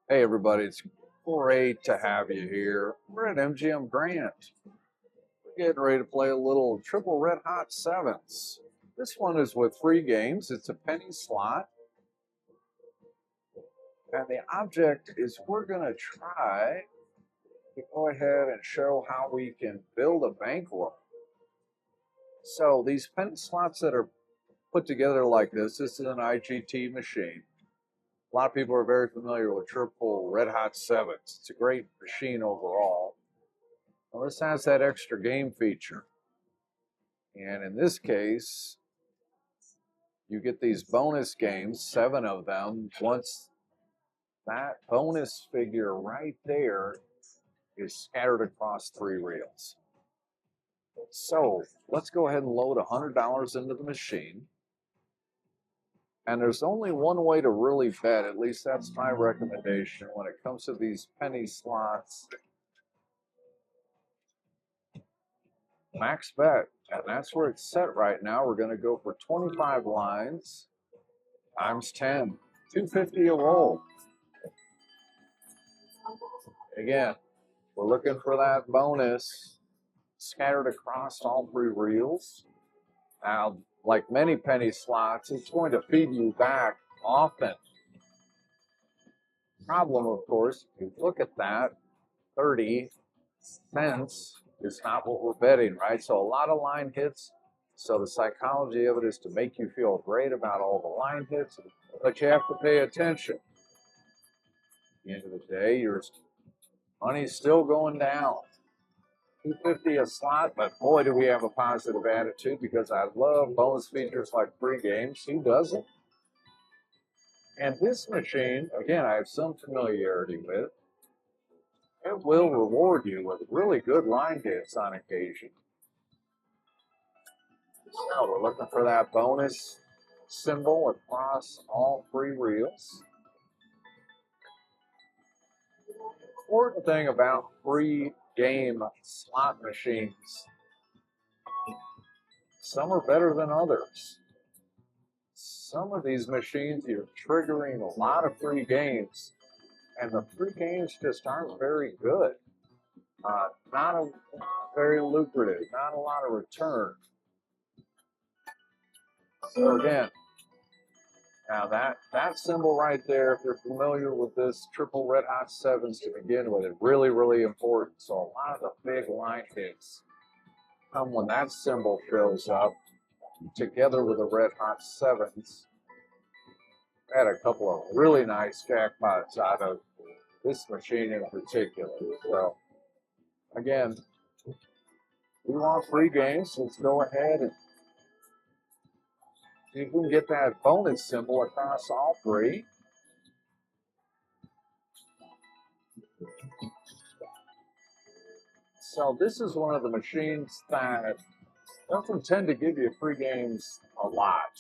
Hey everybody, it's great to have you here. We're at MGM Grand. We're getting ready to play a little triple red hot sevens. This one is with free games. It's a penny slot. And the object is we're going to try to go ahead and show how we can build a bankroll. So these penny slots that are put together like this is an IGT machine. A lot of people are very familiar with triple red hot sevens. It's a great machine overall. Well, this has that extra game feature. And in this case, you get these bonus games, 7 of them, once that bonus figure right there is scattered across 3 reels. So let's go ahead and load $100 into the machine. And there's only one way to really bet, at least that's my recommendation when it comes to these penny slots. Max bet, and that's where it's set right now. We're going to go for 25 lines times 10, $2.50 a roll. Again, we're looking for that bonus scattered across all 3 reels. Now, like many penny slots, it's going to feed you back often. Problem, of course, if you look at that, 30 cents is not what we're betting, right? So a lot of line hits. So the psychology of it is to make you feel great about all the line hits, but you have to pay attention. At the end of the day, your money's still going down. $2.50 a slot, but boy, do we have a positive attitude because I love bonus features like free games. Who doesn't? And this machine, again, I have some familiarity with. It will reward you with really good line hits on occasion. So we're looking for that bonus symbol across all 3 reels. Important thing about free game slot machines, some are better than others. Some of these machines, you're triggering a lot of free games, and the free games just aren't very good. Not very lucrative, not a lot of return. So again, now that symbol right there, if you're familiar with this triple red hot sevens to begin with, it's really, really important. So a lot of the big line hits come when that symbol shows up together with the red hot sevens. I had a couple of really nice jackpots out of this machine in particular. So again, we want free games. Let's go ahead and see if we can get that bonus symbol across all 3. So this is one of the machines that doesn't tend to give you free games a lot.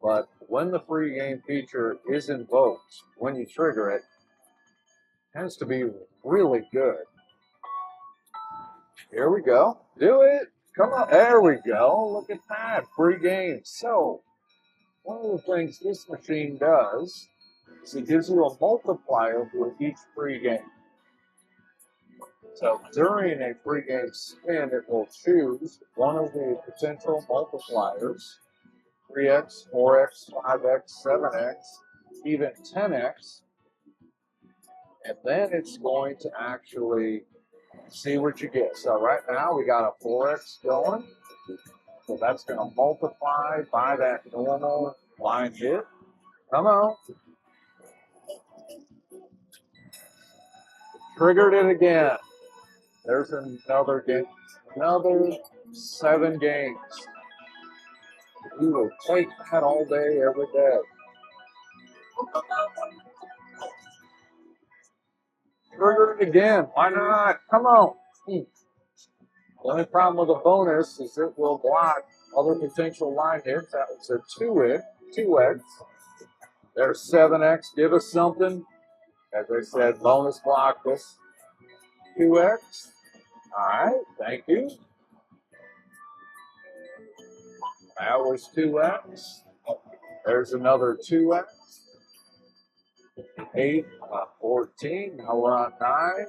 But when the free game feature is invoked, when you trigger it, it tends to be really good. Here we go. Do it. Come on. There we go. Look at that. Free game. So one of the things this machine does is it gives you a multiplier for each free game. So during a free game spin, it will choose one of the potential multipliers, 3x, 4x, 5x, 7x, even 10x, and then it's going to actually see what you get. So right now we got a 4x going, so that's going to multiply by that normal line hit. Come on. Triggered it again. There's another game, another 7 games. We will take that all day, every day. Trigger it again. Why not? Come on. The only problem with the bonus is it will block other potential line hits. That was a 2x. There's 7x. Give us something. As I said, bonus block this. 2x. All right. Thank you. That was 2x. There's another 2x. 8, 14. Now we're on 9.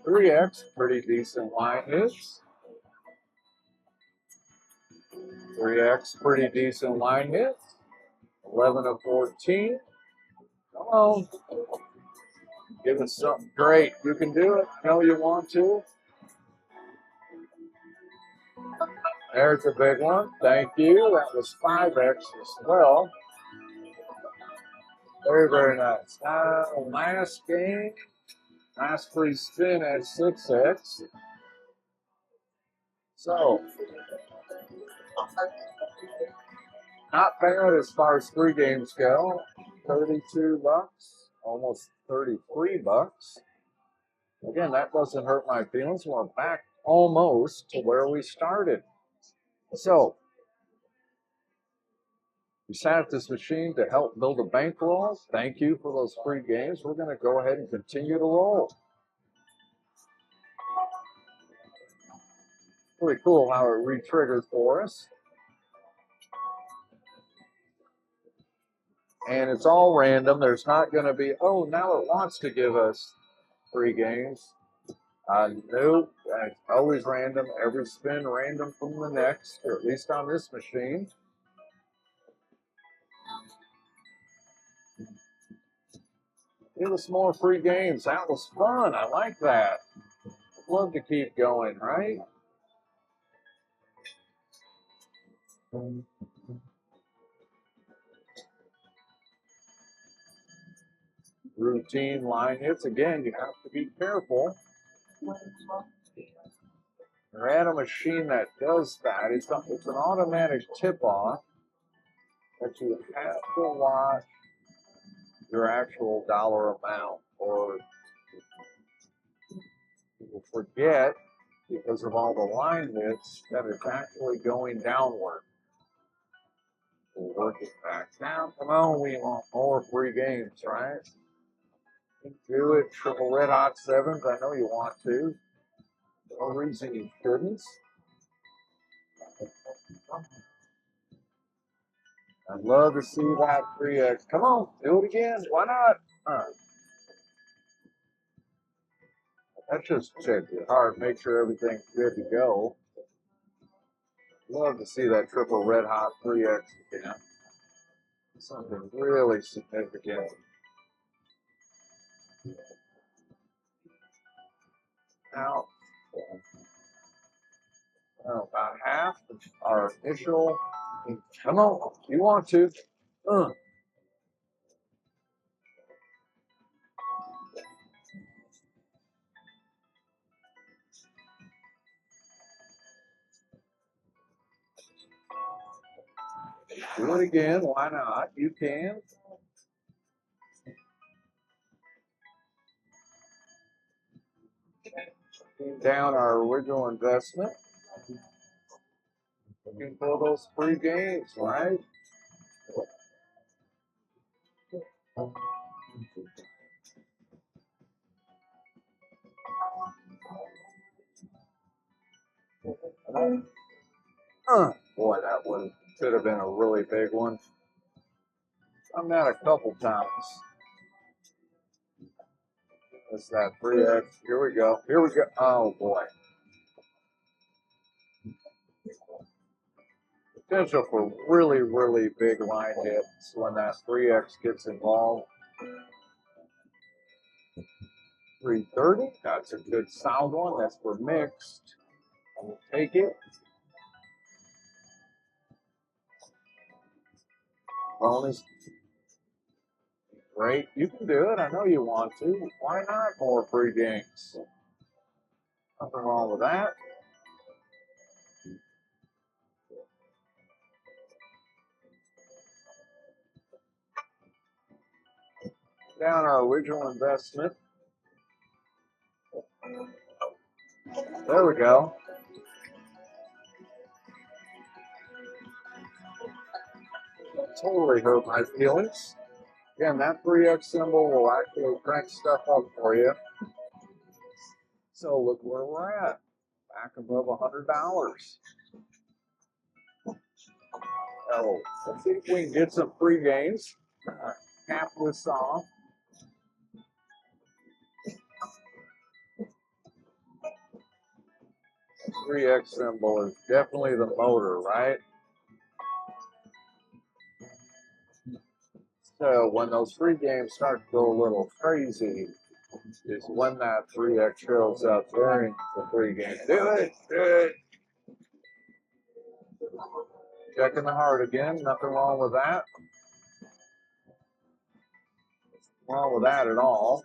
3x, pretty decent line hits. 3x, pretty decent line hits. 11 of 14. Come on. Give us something great. You can do it. Know you want to. There's a big one. Thank you. That was 5x as well. Very, very nice. Now, last game. Last free spin at 6x. So, not bad as far as free games go. 32 bucks, almost 33 bucks. Again, that doesn't hurt my feelings. We're back almost to where we started. So, we sat at this machine to help build a bankroll. Thank you for those free games. We're going to go ahead and continue to roll. Pretty cool how it re-triggers for us. And it's all random. There's not going to be, oh, now it wants to give us free games. Nope, it's always random. Every spin random from the next, or at least on this machine. Give us more free games. That was fun. I like that. I'd love to keep going, right? Routine line hits. Again, you have to be careful. You're at a machine that does that. It's an automatic tip-off, but you have to watch your actual dollar amount, or you will forget, because of all the line hits, that it's actually going downward. We'll work it back down. Come on, we want more free games, right? Do it. Triple red hot sevens. I know you want to. No reason you couldn't. I'd love to see that 3x. Come on, do it again. Why not? Let's just check your heart, make sure everything's good to go. Love to see that triple red hot 3x again. Something really significant. Now, about half our initial. Come on, you want to. Do it again, why not? You can. Down our original investment. Looking for those free games, right? Boy, that one could have been a really big one. Done that a couple times. That's that 3x. Here we go. Here we go. Oh, boy. Potential for really, really big line hits when that 3x gets involved. 330. That's a good sound one. That's for mixed. We'll take it. Bonus. Great. You can do it. I know you want to. Why not more free games? Nothing wrong with that. Down our original investment. There we go. Totally hurt my feelings. Again, that 3x symbol will actually crank stuff up for you. So look where we're at. Back above $100. Oh, let's see if we can get some free games. Cap this off. 3X symbol is definitely the motor, right? So when those free games start to go a little crazy, is when that 3X shows up during the free game. Do it, do it. Checking the heart again, nothing wrong with that. Nothing wrong with that at all.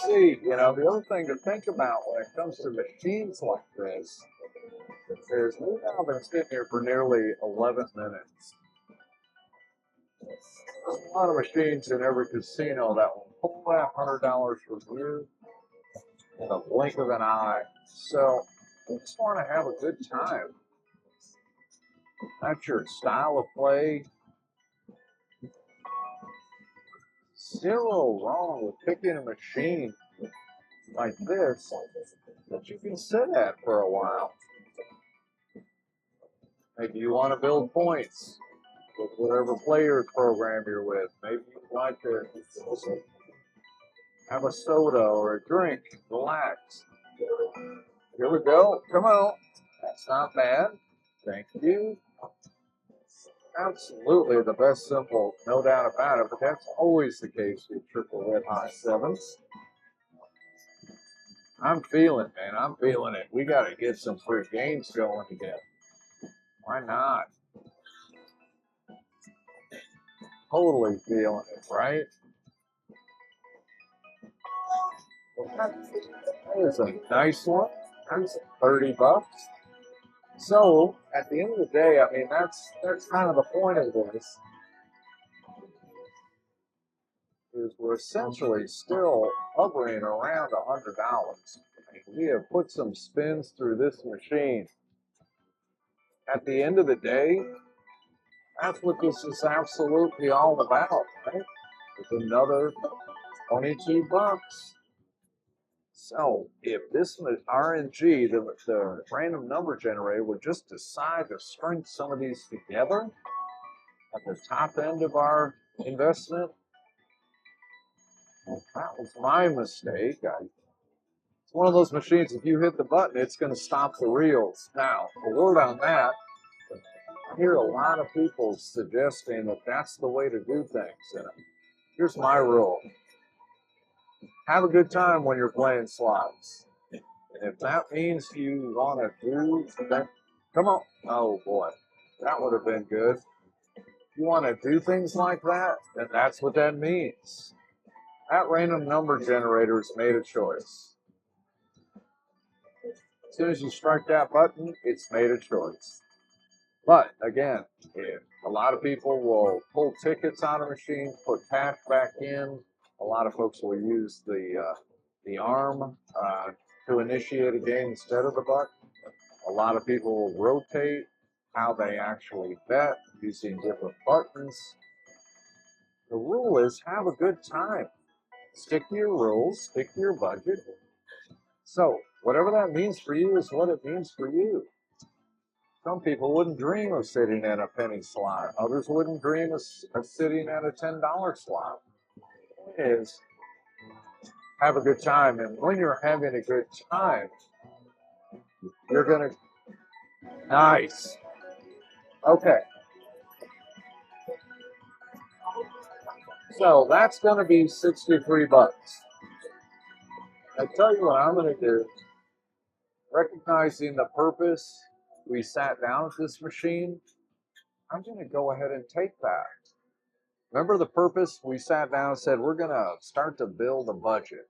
See, the other thing to think about when it comes to machines like this is we've now been sitting here for nearly 11 minutes. There's a lot of machines in every casino that will pull that $100 from you in the blink of an eye. So you just want to have a good time. That's your style of play. Zero wrong with picking a machine like this that you can sit at for a while. Maybe you want to build points with whatever players program you're with. Maybe you like to have a soda or a drink, relax. Here we go. Come on. That's not bad. Thank you. Absolutely the best symbol, no doubt about it, but that's always the case with triple red hot sevens. I'm feeling, man. I'm feeling it. We got to get some free games going again. Why not? Totally feeling it, right? Well, that is a nice one. That's $30. So at the end of the day, I mean, that's kind of the point of this. Is we're essentially still hovering around $100. We have put some spins through this machine. At the end of the day, that's what this is absolutely all about, right? It's another 22 bucks. So if this RNG, the random number generator, would just decide to string some of these together at the top end of our investment, well, that was my mistake. It's one of those machines, if you hit the button, it's going to stop the reels. Now, a word on that, I hear a lot of people suggesting that that's the way to do things. And here's my rule. Have a good time when you're playing slots. And if that means you want to do that, come on. Oh, boy. That would have been good. If you want to do things like that, then that's what that means. That random number generator's made a choice. As soon as you strike that button, it's made a choice. But again, a lot of people will pull tickets out of machines, put cash back in. A lot of folks will use the arm to initiate a game instead of the button. A lot of people will rotate how they actually bet using different buttons. The rule is have a good time. Stick to your rules, stick to your budget. So whatever that means for you is what it means for you. Some people wouldn't dream of sitting at a penny slot. Others wouldn't dream of sitting at a $10 slot. The point is, have a good time. And when you're having a good time, you're going to... Nice. Okay. So that's going to be 63 bucks. I tell you what I'm going to do. Recognizing the purpose, we sat down at this machine. I'm going to go ahead and take that. Remember the purpose? We sat down and said, we're going to start to build a budget,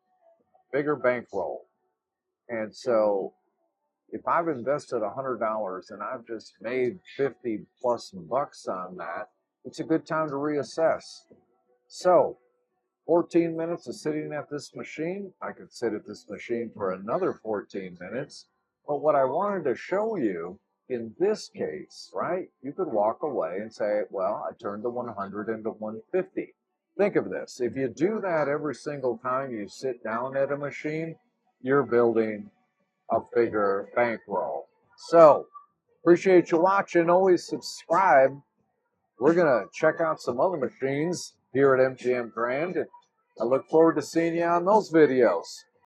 bigger bankroll. And so if I've invested $100 and I've just made 50 plus bucks on that, it's a good time to reassess. So 14 minutes of sitting at this machine, I could sit at this machine for another 14 minutes. But what I wanted to show you in this case, right, you could walk away and say, well, I turned the 100 into 150. Think of this. If you do that every single time you sit down at a machine, you're building a bigger bankroll. So, appreciate you watching. Always subscribe. We're going to check out some other machines here at MGM Grand. And I look forward to seeing you on those videos.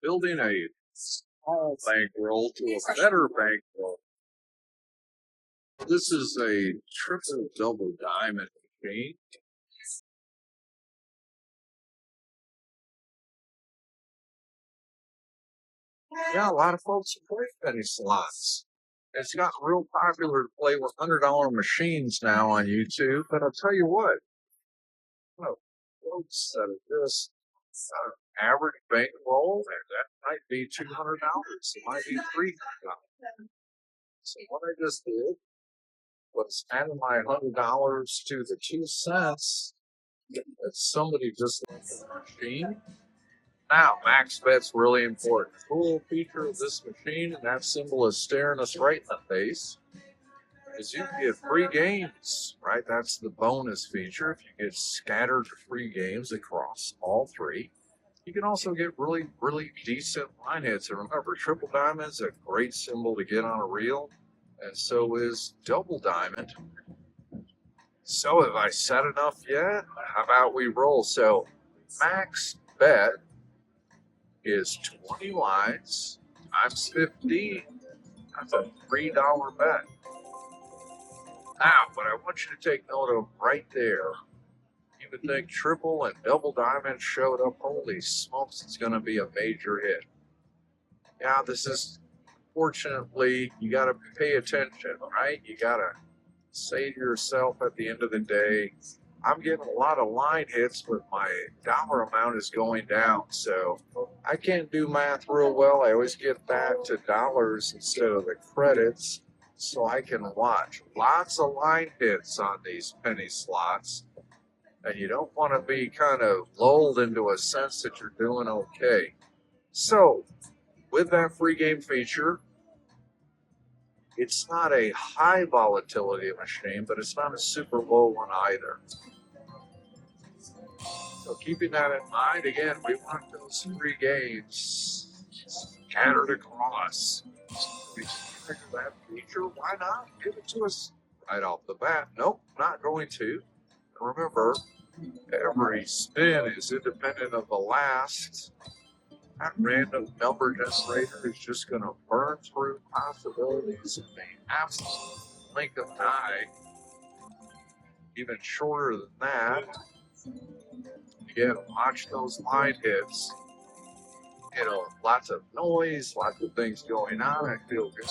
Building a small bankroll to a better bankroll. This is a triple double diamond machine. Yeah, a lot of folks play penny slots. It's gotten real popular to play with $100 machines now on YouTube. But I'll tell you what, well, folks that are just average bankroll, that might be $200. It might be $300. So what I just did was added my $100 to the 2 cents that somebody just left in the machine. Now, max bet's really important. Cool feature of this machine, and that symbol is staring us right in the face, is you get free games, right? That's the bonus feature. If you get scattered free games across all three, you can also get really, really decent line hits. And remember, triple diamond's a great symbol to get on a reel, and so is double diamond. So have I said enough yet? How about we roll? So max bet is 20 lines times 15. That's a $3 bet. Now, what I want you to take note of right there, you would think triple and double diamond showed up. Holy smokes, it's going to be a major hit. Yeah, this is, fortunately, you got to pay attention, right? You got to say to yourself at the end of the day, I'm getting a lot of line hits, but my dollar amount is going down. So I can't do math real well. I always get back to dollars instead of the credits so I can watch. Lots of line hits on these penny slots. And you don't want to be kind of lulled into a sense that you're doing okay. So with that free game feature, it's not a high volatility machine, but it's not a super low one either. So keeping that in mind, again, we want those free games scattered across. We trigger that feature. Why not? Give it to us right off the bat. Nope, not going to. Remember, every spin is independent of the last. That random number generator is just going to burn through possibilities in the absolute blink of an eye. Even shorter than that. Again, watch those line hits. You know, lots of noise, lots of things going on. I feel good.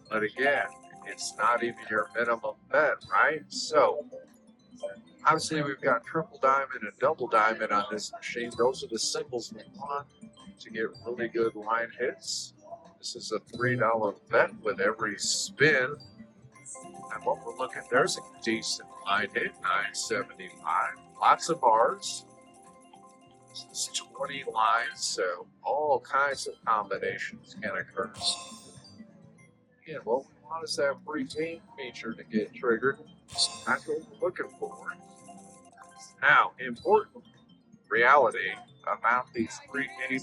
But again, it's not even your minimum bet, right? So, obviously, we've got triple diamond and double diamond on this machine. Those are the symbols we want to get really good line hits. This is a $3 bet with every spin. And what we're looking, there's a decent line hit, 975. Lots of bars. This is 20 lines, so all kinds of combinations can occur. Again, what we want is that free game feature to get triggered. That's what we're looking for. Now, important reality about these free game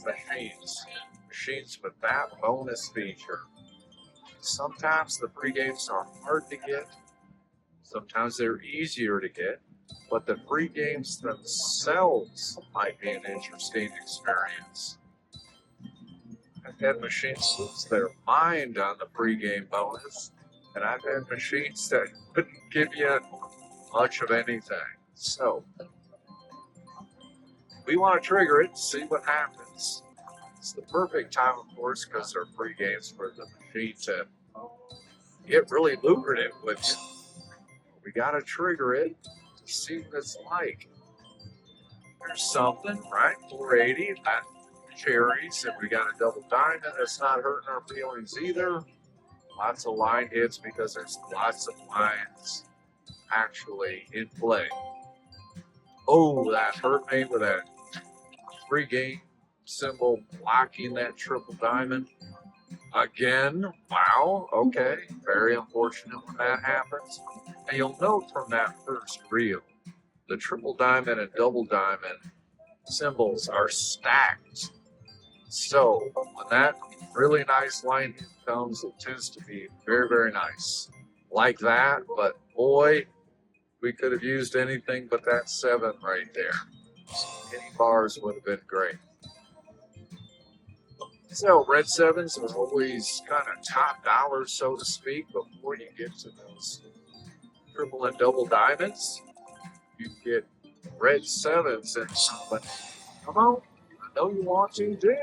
machines with that bonus feature. Sometimes the free games are hard to get, sometimes they're easier to get, but the free games themselves might be an interesting experience. I've had machines lose their mind on the pre-game bonus, and I've had machines that couldn't give you much of anything. So, we want to trigger it, see what happens. It's the perfect time, of course, because they're free games for the machine to get really lucrative with you. We got to trigger it to see what it's like. There's something, right? 480, that cherries, and we got a double diamond that's not hurting our feelings either. Lots of line hits because there's lots of lines actually in play. Oh, that hurt me with that free game symbol blocking that triple diamond. Again, wow, okay, very unfortunate when that happens. And you'll note from that first reel, the triple diamond and double diamond symbols are stacked. So when that really nice line comes, it tends to be very, very nice. Like that, but boy, we could have used anything but that 7 right there. Any bars would have been great. So red 7s are always kind of top dollar, so to speak, before you get to those triple and double diamonds. You get red 7s and somebody, come on, I know you want to, dude.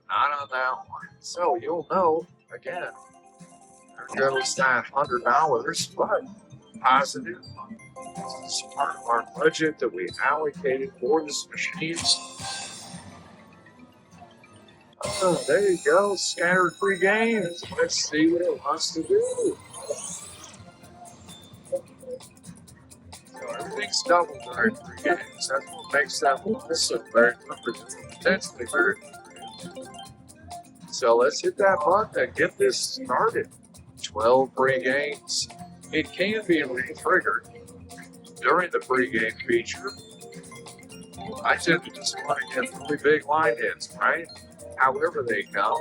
Not on that one. So you'll know, again, there goes that $100, but positive. This is part of our budget that we allocated for this machine. Oh, there you go. Scattered free games. Let's see what it wants to do. So everything's double during free games. That's what makes that listen very lucrative. Intensely very lucrative. So let's hit that button and get this started. 12 free games. It can be re-triggered during the free game feature. I tend to just want to get really big line hits, right? However they come.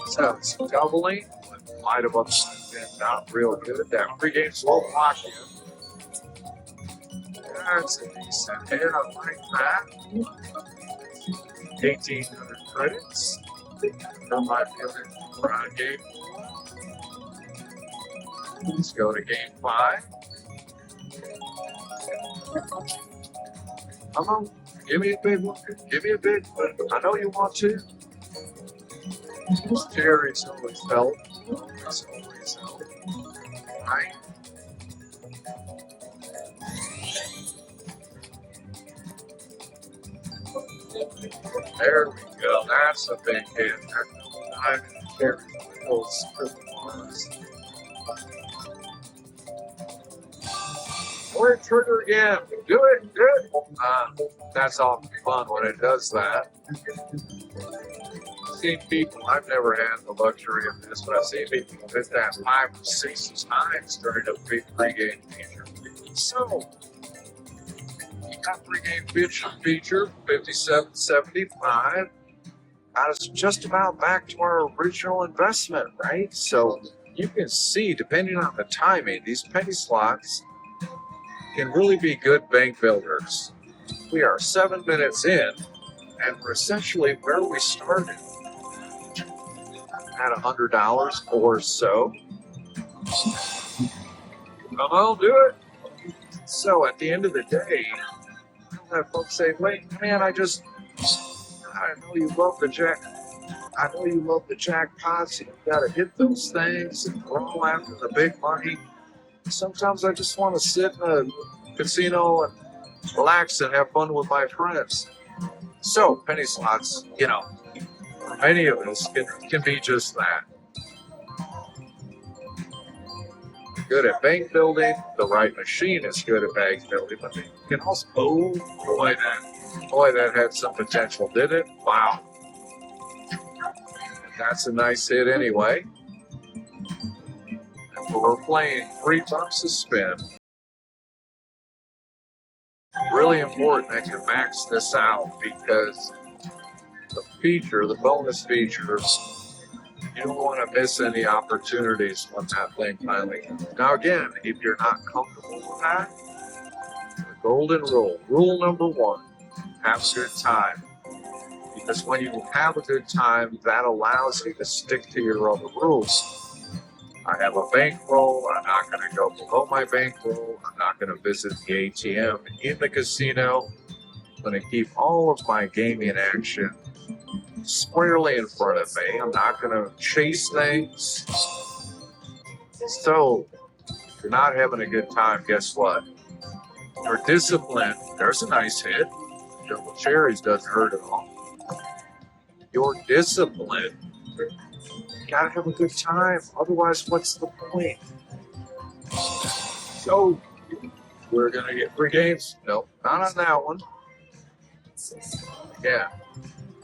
So it's doubling with light of upside been not real good. That free game's won't block you. That's a decent hit. I like that. 1,800 credits. From my feeling for a game. Let's go to game 5. Come on, give me a big one. Give me a big one. I know you want to. Jerry's always felt. Always felt. Right? There we go. That's a big hit. I'm Jerry's those triple bars. Or trigger again. Do it. Do it. That's often fun when it does that. I've seen people, I've never had the luxury of this, but I've seen people hit that 5 or 6 times during a big pregame feature. So, you got pregame feature 57.75. Got us just about back to our original investment, right? So, you can see, depending on the timing, these penny slots can really be good bank builders. We are 7 minutes in, and we're essentially where we started at $100 or so. Come on, do it. So at the end of the day, I'll have folks say, "Wait, man, I know you love the jackpots. You got to hit those things and roll after the big money. Sometimes I just want to sit in a casino and relax and have fun with my friends." So penny slots, for many of us can be just that. Good at bank building. The right machine is good at bank building, but they can also, boy, that had some potential, did it? Wow. That's a nice hit anyway. And we're playing $3 a spin. Really important that you max this out because the bonus features, you don't want to miss any opportunities when that thing finally comes. Now again, if you're not comfortable with that, the golden rule number 1, have a good time. Because when you have a good time, that allows you to stick to your other rules. I have a bankroll. I'm not going to go below my bankroll. I'm not going to visit the ATM in the casino. I'm going to keep all of my gaming action squarely in front of me. I'm not going to chase things. So, if you're not having a good time, guess what? Your discipline, there's a nice hit. Double cherries doesn't hurt at all. Your discipline, you gotta have a good time. Otherwise, what's the point? So, we're gonna get free games. Nope, not on that one. Yeah.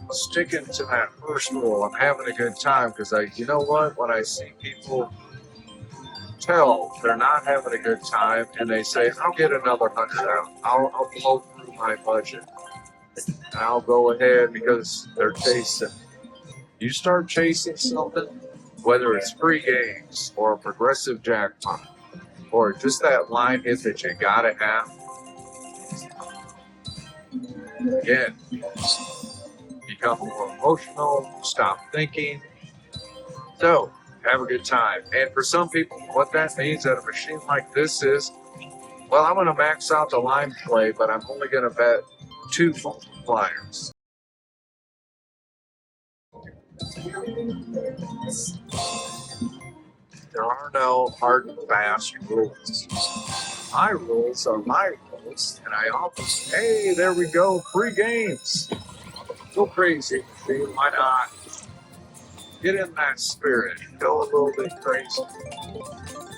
Sticking to that first rule, I'm having a good time because you know what? When I see people tell they're not having a good time and they say, "I'll get another 100 out. I'll blow through my budget. And I'll go ahead," because they're chasing. You start chasing something, whether it's free games or a progressive jackpot, or just that line hit that you gotta have. Again, become more emotional, stop thinking. So, have a good time. And for some people, what that means at a machine like this is, well, I'm going to max out the line play, but I'm only going to bet 2 multipliers. There are no hard and fast rules. My rules are my rules, and I often say, hey, there we go, free games. Go crazy. Why not? Get in that spirit. Go a little bit crazy.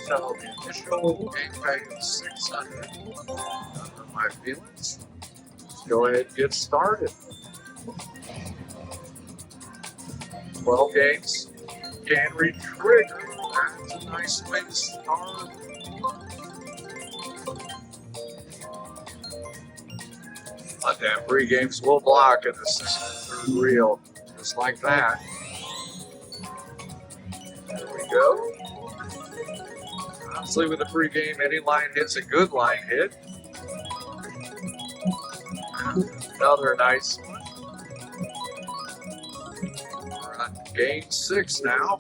So the initial game pay is $600. My feelings. Let's go ahead and get started. 12 games. Can re-trigger. That's a nice way to start. But that free games will block in the second and third reel. Just like that. There we go. Obviously, with a free game, any line hit's a good line hit. Another nice one. We're on game 6 now.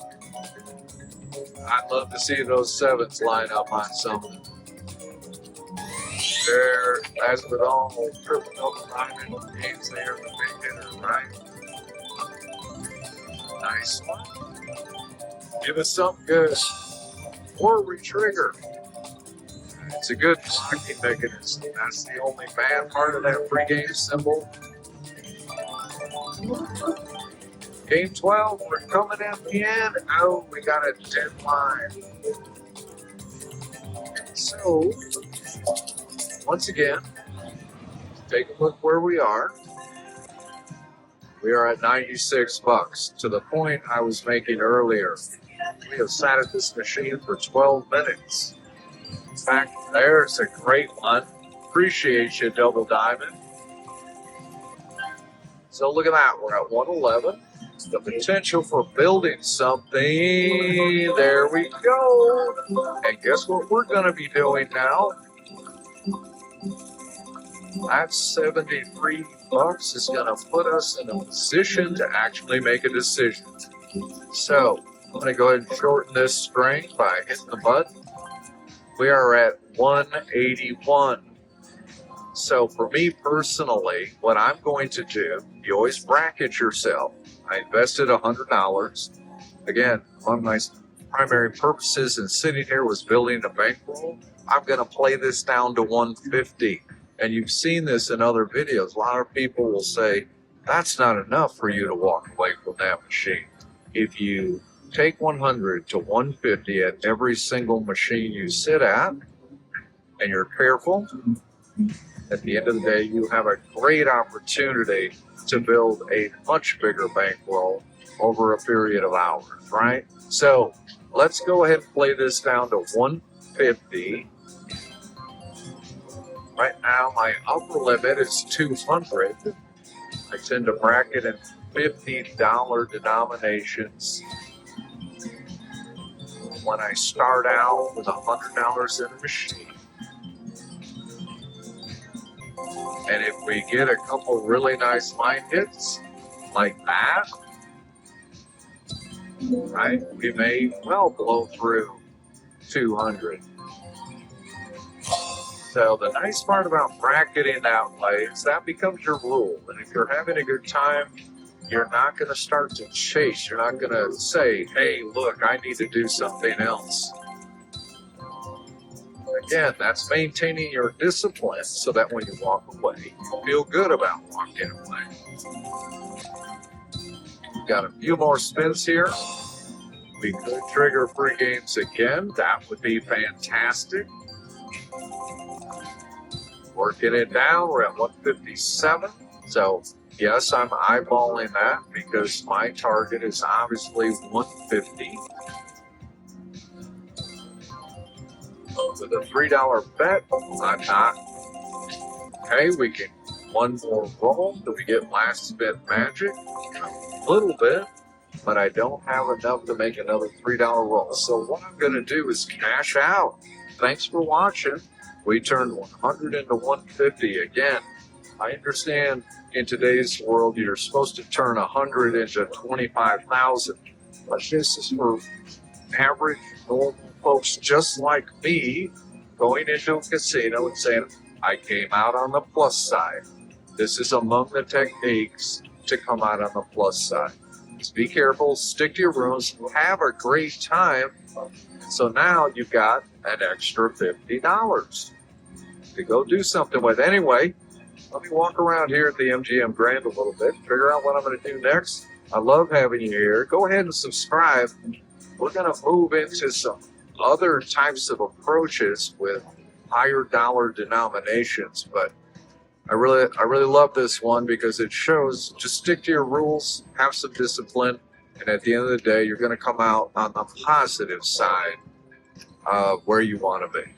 I'd love to see those 7s line up on something. There, as with all triple double diamond games, they are the big hitter, right? Nice one. Give us something good. Or re-trigger. It's a good blocking mechanism. That's the only bad part of that free game symbol. Game 12, we're coming at the end. Oh, we got a deadline. So, once again, take a look where we are. We are at $96, to the point I was making earlier. We have sat at this machine for 12 minutes. In fact, there's a great one. Appreciate you, Double Diamond. So look at that. We're at 111. The potential for building something. There we go. And guess what we're going to be doing now? That $73 is going to put us in a position to actually make a decision. So I'm going to go ahead and shorten this string by hitting the button. We are at 181. So for me personally, what I'm going to do, you always bracket yourself. I invested $100. Again, one of my primary purposes in sitting here was building a bankroll. I'm going to play this down to 150. And you've seen this in other videos. A lot of people will say, that's not enough for you to walk away from that machine. If you take 100 to 150 at every single machine you sit at, and you're careful, at the end of the day, you have a great opportunity to build a much bigger bankroll over a period of hours, right? So let's go ahead and play this down to 150. Right now, my upper limit is 200. I tend to bracket in $50 denominations. When I start out with $100 in a machine. And if we get a couple really nice line hits, like that, right, we may well blow through 200. So the nice part about bracketing that way is that becomes your rule. And if you're having a good time, you're not going to start to chase. You're not going to say, hey, look, I need to do something else. Again, that's maintaining your discipline so that when you walk away, you feel good about walking away. We've got a few more spins here. We could trigger free games again. That would be fantastic. Working it down, we're at 157. So, yes, I'm eyeballing that because my target is obviously 150. With a $3 bet, I'm not. Okay, we can one more roll. Do we get last spin magic? A little bit, but I don't have enough to make another $3 roll. So what I'm going to do is cash out. Thanks for watching. We turned 100 into 150 again. I understand in today's world you're supposed to turn 100 into 25,000, but this is for average, normal folks just like me going into a casino and saying, I came out on the plus side. This is among the techniques to come out on the plus side. Just be careful, stick to your rules, have a great time. So now you've got an extra $50 to go do something with. Anyway, let me walk around here at the MGM Grand a little bit, figure out what I'm going to do next. I love having you here. Go ahead and subscribe. We're going to move into some other types of approaches with higher dollar denominations, but I really love this one because it shows just stick to your rules, have some discipline, and at the end of the day, you're going to come out on the positive side of where you want to be.